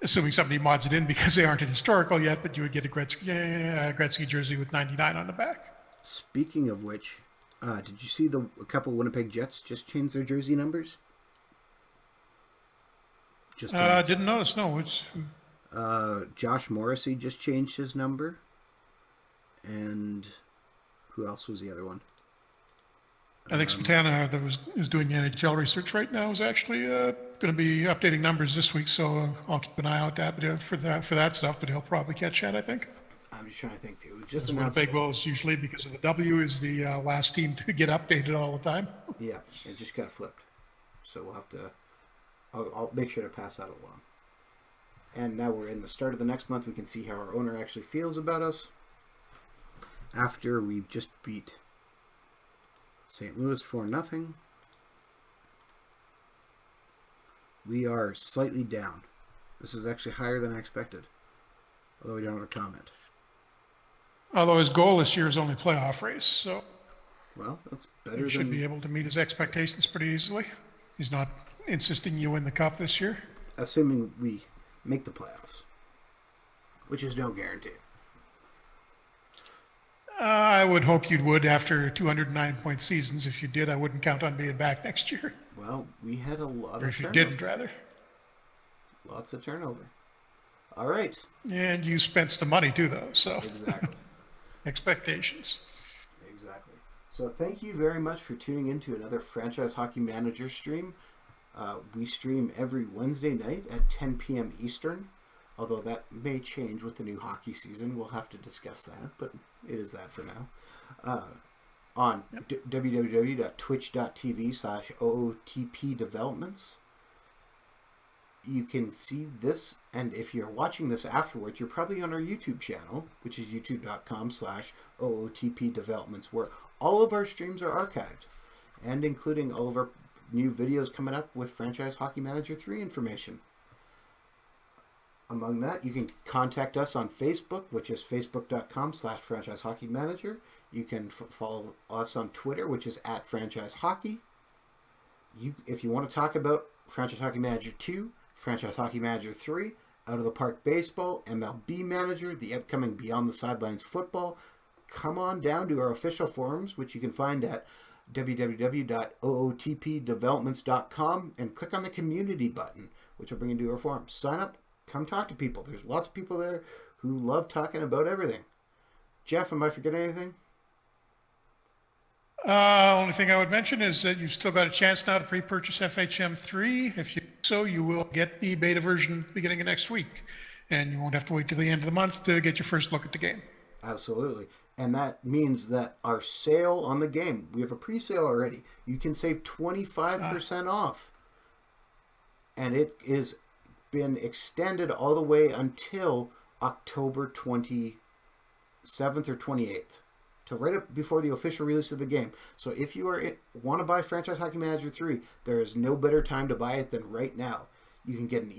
assuming somebody mods it in because they aren't in historical yet, but you would get a Gretzky jersey with 99 on the back. Speaking of which, did you see a couple Winnipeg Jets just changed their jersey numbers? Didn't notice. No, Josh Morrissey just changed his number, and who else was the other one? I think Smetana, that is doing the NHL research right now, is actually going to be updating numbers this week. So I'll keep an eye out for that stuff. But he'll probably catch that, I think. I'm just trying to think too. Just Winnipeg is usually, because of the W, is the last team to get updated all the time. Yeah, it just got flipped. So we'll have to. I'll make sure to pass that along. And now we're in the start of the next month. We can see how our owner actually feels about us after we just beat St. Louis 4-0. We are slightly down. This is actually higher than I expected. Although we don't have a comment. Although his goal this year is only playoff race, so well, that's better. He should be able to meet his expectations pretty easily. He's not insisting you win the cup this year. Assuming we make the playoffs, which is no guarantee. I would hope you would after 209-point seasons. If you did, I wouldn't count on being back next year. Well, we had a lot or of if turnover. You didn't, rather. Lots of turnover. All right. And you spent some money too, though, so. Exactly. Expectations. Exactly. So thank you very much for tuning in to another Franchise Hockey Manager stream. We stream every Wednesday night at 10 p.m. Eastern. although that may change with the new hockey season. We'll have to discuss that, but it is that for now. On www.twitch.tv/OOTP developments. You can see this, and if you're watching this afterwards, you're probably on our YouTube channel, which is youtube.com/OOTP developments, where all of our streams are archived, and including all of our new videos coming up with Franchise Hockey Manager 3 information. Among that, you can contact us on Facebook, which is facebook.com/Franchise Hockey Manager. You can follow us on Twitter, which is @Franchise Hockey. If you want to talk about Franchise Hockey Manager 2, Franchise Hockey Manager 3, Out of the Park Baseball, MLB Manager, the upcoming Beyond the Sidelines football, come on down to our official forums, which you can find at www.ootpdevelopments.com, and click on the community button, which will bring you to our forums. Sign up, come talk to people. There's lots of people there who love talking about everything. Jeff, am I forgetting anything? Only thing I would mention is that you've still got a chance now to pre-purchase FHM3. If you do so, you will get the beta version beginning of next week, and you won't have to wait till the end of the month to get your first look at the game. Absolutely. And that means that our sale on the game, we have a pre-sale already. You can save 25% off. And it is been extended all the way until October 27th or 28th. To right up before the official release of the game. So if you want to buy Franchise Hockey Manager 3, there is no better time to buy it than right now. You can get an